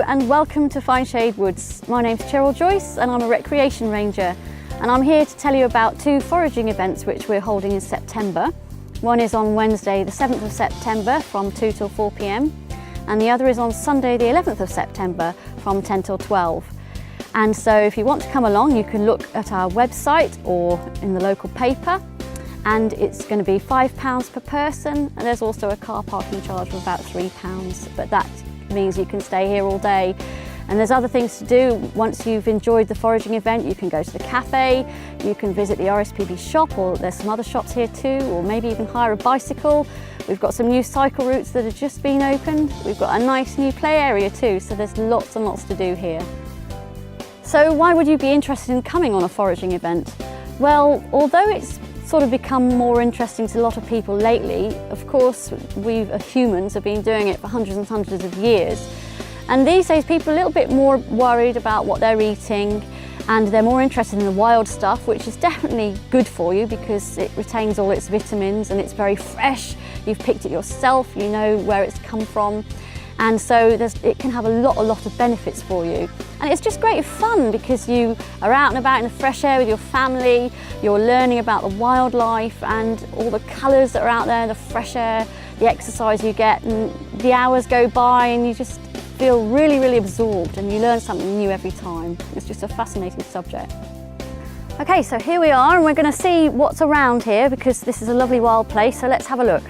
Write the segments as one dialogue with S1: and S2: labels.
S1: and welcome to Fineshade Woods. My name's Cheryl Joyce and I'm a Recreation Ranger, and I'm here to tell you about two foraging events which we're holding in September. One is on Wednesday the 7th of September from 2 till 4 p.m. and the other is on Sunday the 11th of September from 10 till 12. And so if you want to come along, you can look at our website or in the local paper, and it's going to be £5 per person, and there's also a car parking charge of about £3, but that means you can stay here all day. And there's other things to do. Once you've enjoyed the foraging event, you can go to the cafe, you can visit the RSPB shop, or there's some other shops here too, or maybe even hire a bicycle. We've got some new cycle routes that have just been opened. We've got a nice new play area too, so there's lots and lots to do here. So why would you be interested in coming on a foraging event? Well, although it's sort of become more interesting to a lot of people lately, of course we humans have been doing it for hundreds and hundreds of years. And these days people are a little bit more worried about what they're eating, and they're more interested in the wild stuff, which is definitely good for you because it retains all its vitamins and it's very fresh. You've picked it yourself, you know where it's come from. And so it can have a lot of benefits for you. And it's just great fun because you are out and about in the fresh air with your family, you're learning about the wildlife and all the colours that are out there, the fresh air, the exercise you get, and the hours go by and you just feel really absorbed and you learn something new every time. It's just a fascinating subject. Okay, so here we are and we're going to see what's around here because this is a lovely wild place, so let's have a look.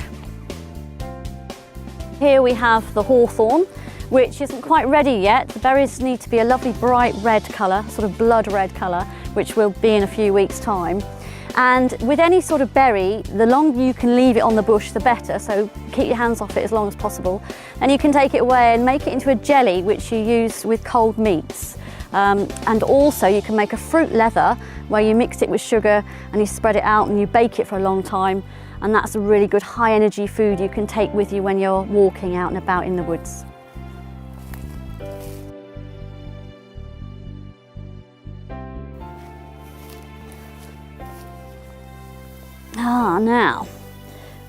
S1: Here we have the hawthorn, which isn't quite ready yet. The berries need to be a lovely bright red colour, sort of blood red colour, which will be in a few weeks' time. And with any sort of berry, the longer you can leave it on the bush, the better, so keep your hands off it as long as possible. And you can take it away and make it into a jelly, which you use with cold meats. And also you can make a fruit leather, where you mix it with sugar and you spread it out and you bake it for a long time. And that's a really good high energy food you can take with you when you're walking out and about in the woods. Now,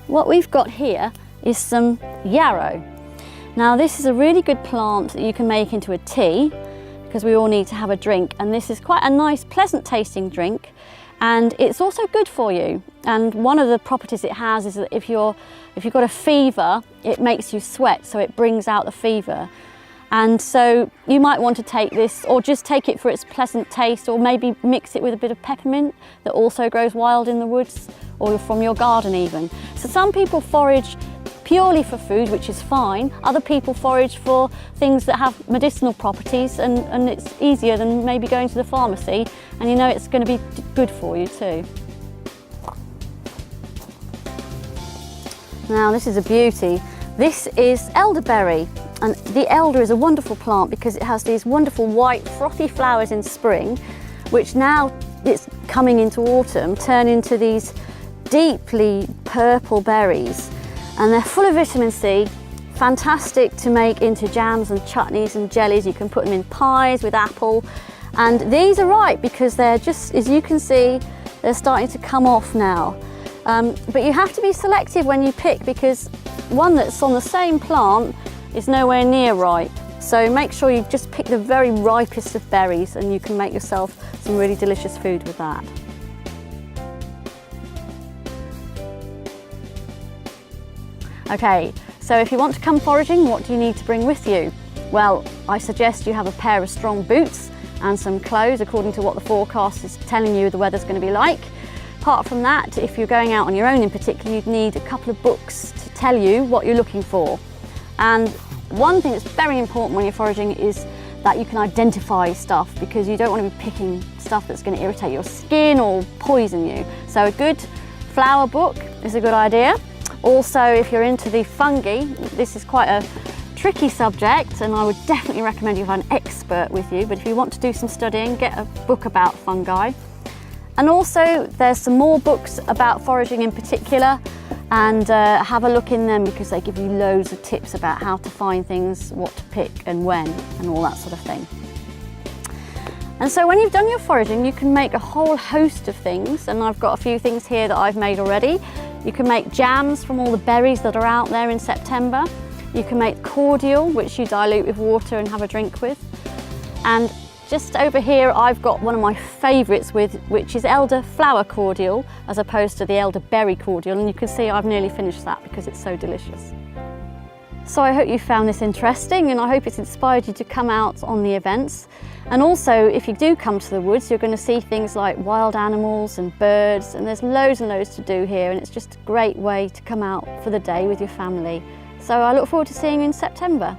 S1: what we've got here is some yarrow. Now this is a really good plant that you can make into a tea because we all need to have a drink, and this is quite a nice pleasant tasting drink. And it's also good for you. And one of the properties it has is that if you've got a fever, it makes you sweat, so it brings out the fever. And so you might want to take this, or just take it for its pleasant taste, or maybe mix it with a bit of peppermint that also grows wild in the woods, or from your garden even. So some people forage purely for food, which is fine. Other people forage for things that have medicinal properties, and it's easier than maybe going to the pharmacy, and you know it's going to be good for you too. Now this is a beauty. This is elderberry, and the elder is a wonderful plant because it has these wonderful white frothy flowers in spring, which now it's coming into autumn turn into these deeply purple berries. And they're full of vitamin C, fantastic to make into jams and chutneys and jellies. You can put them in pies with apple. And these are ripe because they're just, as you can see, they're starting to come off now. But you have to be selective when you pick because one that's on the same plant is nowhere near ripe. So make sure you just pick the very ripest of berries and you can make yourself some really delicious food with that. Okay, so if you want to come foraging, what do you need to bring with you? Well, I suggest you have a pair of strong boots and some clothes according to what the forecast is telling you the weather's going to be like. Apart from that, if you're going out on your own in particular, you'd need a couple of books to tell you what you're looking for. And one thing that's very important when you're foraging is that you can identify stuff, because you don't want to be picking stuff that's going to irritate your skin or poison you. So a good flower book is a good idea. Also, if you're into the fungi, this is quite a tricky subject and I would definitely recommend you have an expert with you, but if you want to do some studying, get a book about fungi. And also there's some more books about foraging in particular, and have a look in them because they give you loads of tips about how to find things, what to pick and when, and all that sort of thing. And so when you've done your foraging, you can make a whole host of things, and I've got a few things here that I've made already. You can make jams from all the berries that are out there in September. You can make cordial, which you dilute with water and have a drink with. And just over here I've got one of my favourites which is elderflower cordial as opposed to the elderberry cordial, and you can see I've nearly finished that because it's so delicious. So I hope you found this interesting, and I hope it's inspired you to come out on the events. And also, if you do come to the woods, you're going to see things like wild animals and birds, and there's loads and loads to do here, and it's just a great way to come out for the day with your family. So I look forward to seeing you in September.